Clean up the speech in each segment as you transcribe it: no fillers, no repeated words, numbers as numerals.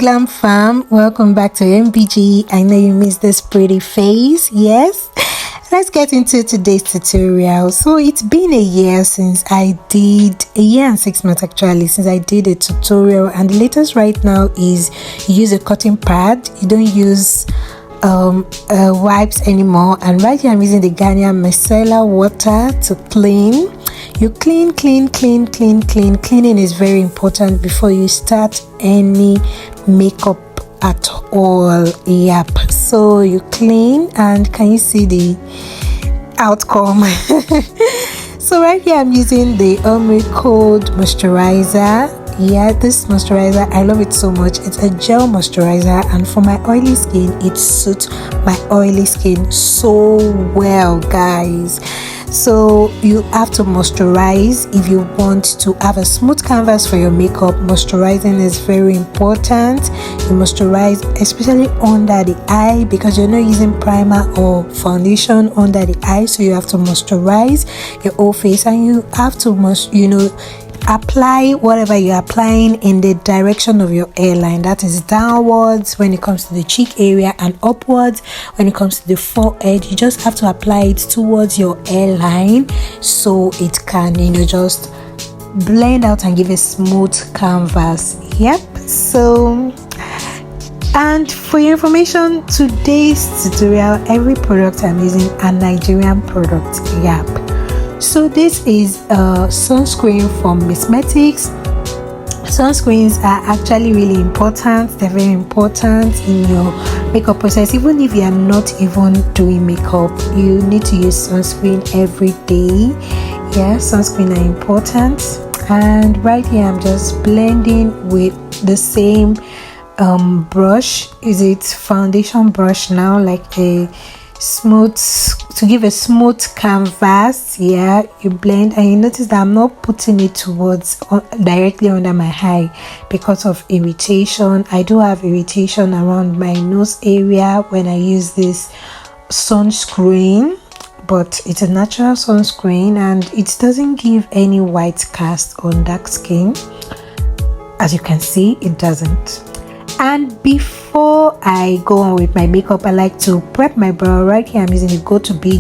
Glam fam, welcome back to MBGE. I know you missed this pretty face. Yes, let's get into today's tutorial. So it's been a year since I did a year and 6 months actually since I did a tutorial, and the latest right now is you use a cotton pad. You don't use wipes anymore. And right here I'm using the Garnier micellar water to clean. You clean. Cleaning is very important before you start any makeup at all. Yep, so you clean, and can you see the outcome? So right here I'm using the Cold moisturizer. Yeah, this moisturizer, I love it so much. It's a gel moisturizer, and for my oily skin, it suits my oily skin so well, guys. So you have to moisturize if you want to have a smooth canvas for your makeup. Moisturizing is very important. You moisturize especially under the eye, because you're not using primer or foundation under the eye, so you have to moisturize your whole face, and you have to apply whatever you're applying in the direction of your hairline. That is downwards when it comes to the cheek area, and upwards when it comes to the forehead. You just have to apply it towards your hairline so it can, just blend out and give a smooth canvas. Yep. So, and for your information, today's tutorial, every product I'm using a Nigerian product. Yep. So this is a sunscreen from Cosmetics. Sunscreens are actually really important. They're very important in your makeup process. Even if you are not even doing makeup, you need to use sunscreen every day. Yeah, sunscreen are important. And right here I'm just blending with the same brush. Is it foundation brush now, like a smooth, to give a smooth canvas. Yeah, you blend, and you notice that I'm not putting it towards directly under my eye because of irritation. I do have irritation around my nose area when I use this sunscreen, but it's a natural sunscreen and it doesn't give any white cast on dark skin. As you can see, it doesn't. And before I go on with my makeup, I like to prep my brow. Right here I'm using the Beautify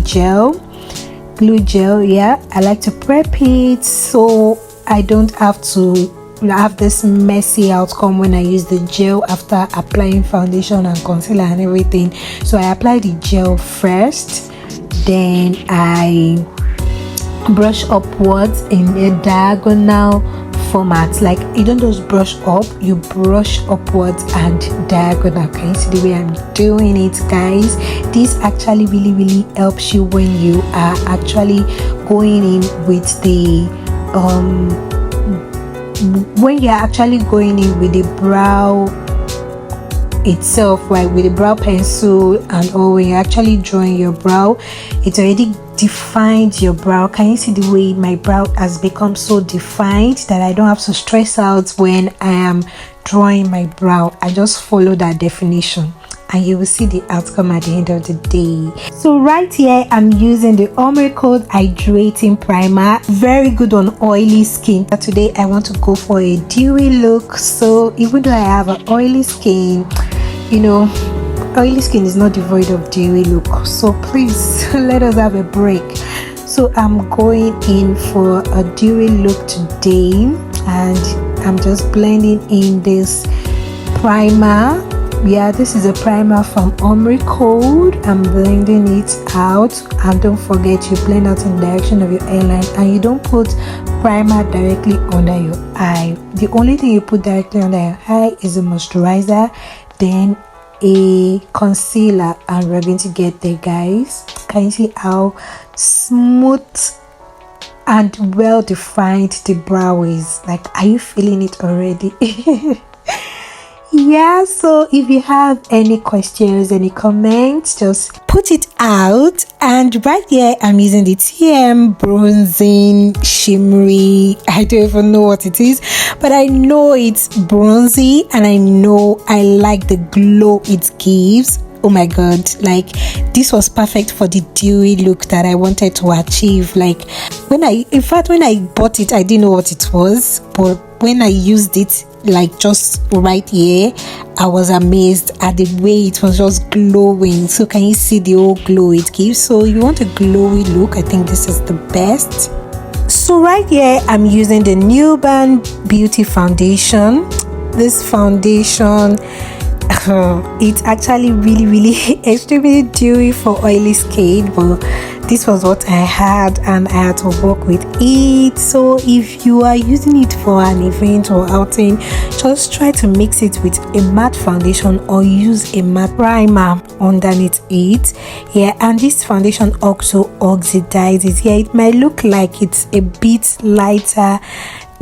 glue gel. Yeah, I like to prep it so I don't have to have this messy outcome when I use the gel after applying foundation and concealer and everything. So I apply the gel first, then I brush upwards in a diagonal format. Like, you don't just brush up, you brush upwards and diagonal. Can you see the way I'm doing it, guys? This actually really helps you when you are actually going in with the when you're actually going in with the brow itself, right? With the brow pencil and all, when you're actually drawing your brow, it's already defined your brow. Can you see the way my brow has become so defined that I don't have to stress out when I am drawing my brow? I just follow that definition and you will see the outcome at the end of the day. So right here I'm using the Cold hydrating primer, very good on oily skin. But today I want to go for a dewy look. So even though I have an oily skin, oily skin is not devoid of dewy look, so please let us have a break. So I'm going in for a dewy look today, and I'm just blending in this primer. Yeah, this is a primer from Cold. I'm blending it out, and don't forget, you blend out in the direction of your hairline, and you don't put primer directly under your eye. The only thing you put directly under your eye is a moisturizer, then a concealer, and we're going to get there, guys. Can you see how smooth and well defined the brow is? Like, are you feeling it already? Yeah, so if you have any questions, any comments, just put it out. And right here I'm using the TM bronzing shimmery, I don't even know what it is, but I know it's bronzy, and I know I like the glow it gives. Oh my god, like, this was perfect for the dewy look that I wanted to achieve. Like, when I bought it, I didn't know what it was, but when I used it, like just right here, I was amazed at the way it was just glowing. So can you see the whole glow it gives? So you want a glowy look, I think this is the best. So right here I'm using the MZBEE Beauty Foundation. This foundation, it's actually really extremely dewy for oily skin, but this was what I had and I had to work with it. So if you are using it for an event or outing, just try to mix it with a matte foundation or use a matte primer underneath it. Yeah, and this foundation also oxidizes. Yeah, it might look like it's a bit lighter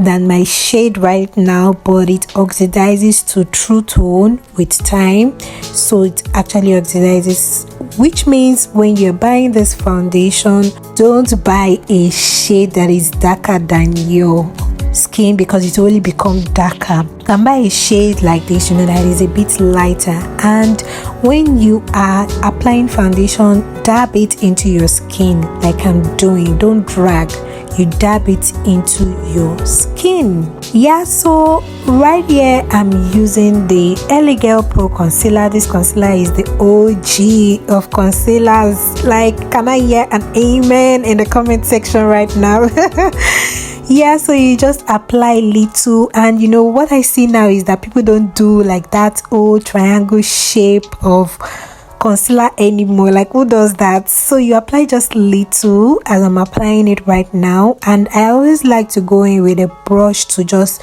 than my shade right now, but it oxidizes to true tone with time. So it actually oxidizes, which means when you're buying this foundation, don't buy a shade that is darker than your skin, because it will only become darker. You can buy a shade like this, that is a bit lighter, and when you are applying foundation, dab it into your skin like I'm doing. Don't drag, you dab it into your skin. Yeah, so right here I'm using the LA Girl Pro concealer. This concealer is the OG of concealers. Like, can I hear an amen in the comment section right now? Yeah, so you just apply little, and what I see now is that people don't do like that old triangle shape of concealer anymore. Like, who does that? So you apply just little, as I'm applying it right now, and I always like to go in with a brush to just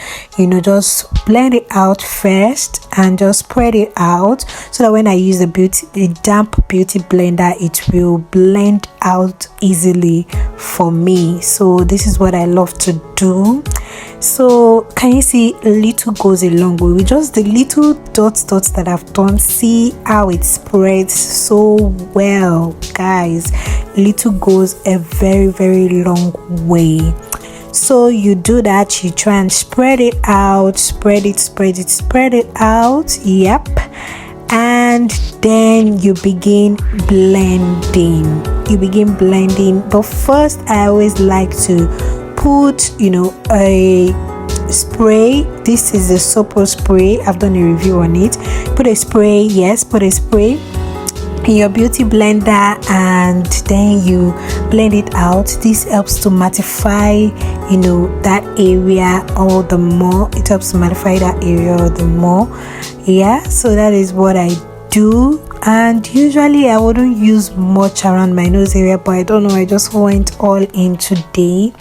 just blend it out first and just spread it out, so that when I use the damp beauty blender, it will blend out easily for me. So this is what I love to do. So can you see, little goes a long way with just the little dots that I've done. See how it spreads so well, guys. Little goes a very long way. So you do that, you try and spread it out, spread it out. Yep. And then you begin blending. But first, I always like to put a spray. This is the Sopo spray. I've done a review on it. Put a spray in your beauty blender, and then you blend it out. This helps to mattify that area all the more. It helps to mattify that area all the more. Yeah, so that is what I do. And usually I wouldn't use much around my nose area, but I don't know, I just went all in today.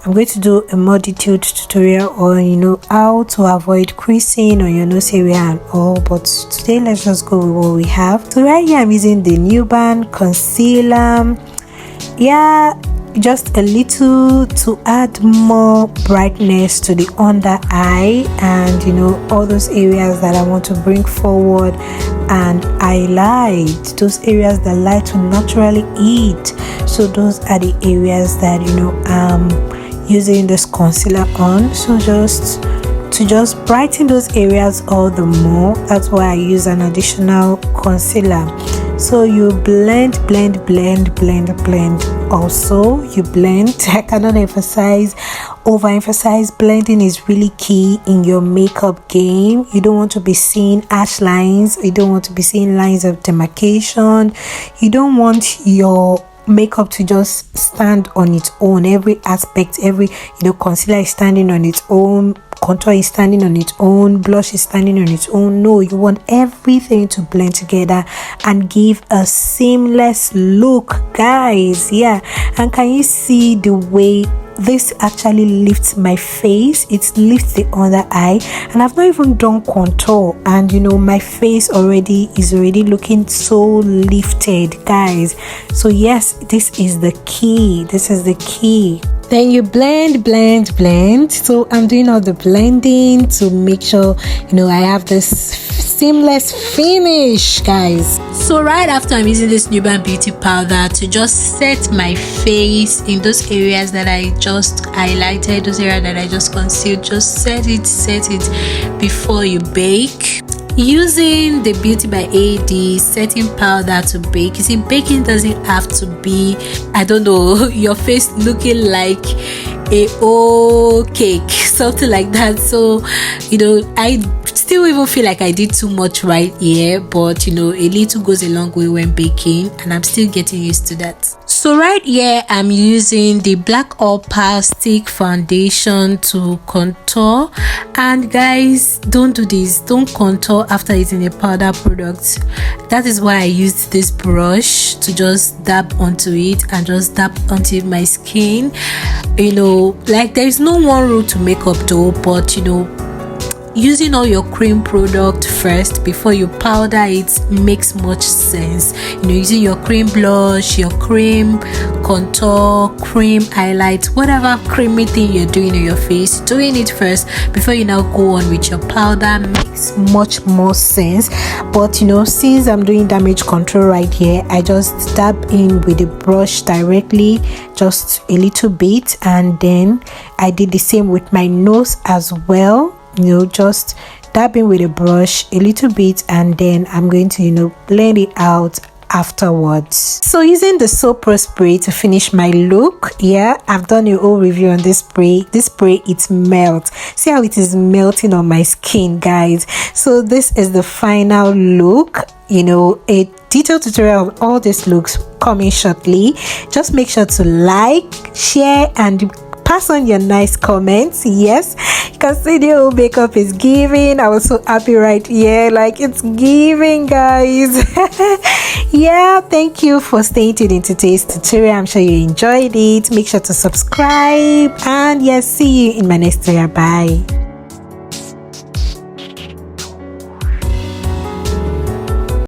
I'm going to do a more detailed tutorial on how to avoid creasing on your nose area and all, but today let's just go with what we have. So right here I'm using the MZBEE concealer. Yeah, just a little to add more brightness to the under eye, and all those areas that I want to bring forward and highlight, those areas that light will naturally hit. So those are the areas that using this concealer on. So just brighten those areas all the more. That's why I use an additional concealer. So you blend. Also you blend. I cannot overemphasize, blending is really key in your makeup game. You don't want to be seeing harsh lines, you don't want to be seeing lines of demarcation, you don't want your makeup to just stand on its own. Every aspect, every concealer is standing on its own, contour is standing on its own, blush is standing on its own. No, you want everything to blend together and give a seamless look, guys. Yeah, and can you see the way this actually lifts my face? It lifts the under eye, and I've not even done contour, and my face is already looking so lifted, guys. So yes, this is the key. Then you blend. So I'm doing all the blending to make sure I have this seamless finish, guys. So right after I'm using this MZBEE beauty powder to just set my face in those areas that I just highlighted, those areas that I just concealed, just set it before you bake. Using the Beauty by AD setting powder to bake. You see, baking doesn't have to be, I don't know, your face looking like a whole cake. something like that. So you know, I still even feel like I did too much right here, but you know, a little goes a long way when baking, and I'm still getting used to that. So right here I'm using the Black Opal stick foundation to contour. And guys, don't do this, don't contour after using a powder product. That is why I used this brush to just dab onto it and just dab onto my skin. You know, like there is no one rule to makeup though, but you know, using all your cream product first before you powder it makes much sense. You know, using your cream blush, your cream contour, cream highlight, whatever creamy thing you're doing on your face, doing it first before you now go on with your powder makes much more sense. But you know, since I'm doing damage control right here, I just dab in with the brush directly, just a little bit, and then I did the same with my nose as well. You know, just dabbing with a brush a little bit, and then I'm going to, you know, blend it out afterwards. So using the Soap Pro spray to finish my look. Yeah, I've done a whole review on this spray. This spray, it melts. See how it is melting on my skin, guys. So this is the final look. You know, a detailed tutorial of all these looks coming shortly. Just make sure to like, share, and pass on your nice comments. Yes, you can see the whole makeup is giving. I was so happy right here, like it's giving, guys. Yeah, thank you for staying tuned in today's tutorial. I'm sure you enjoyed it. Make sure to subscribe, and yes, see you in my next tutorial. Bye.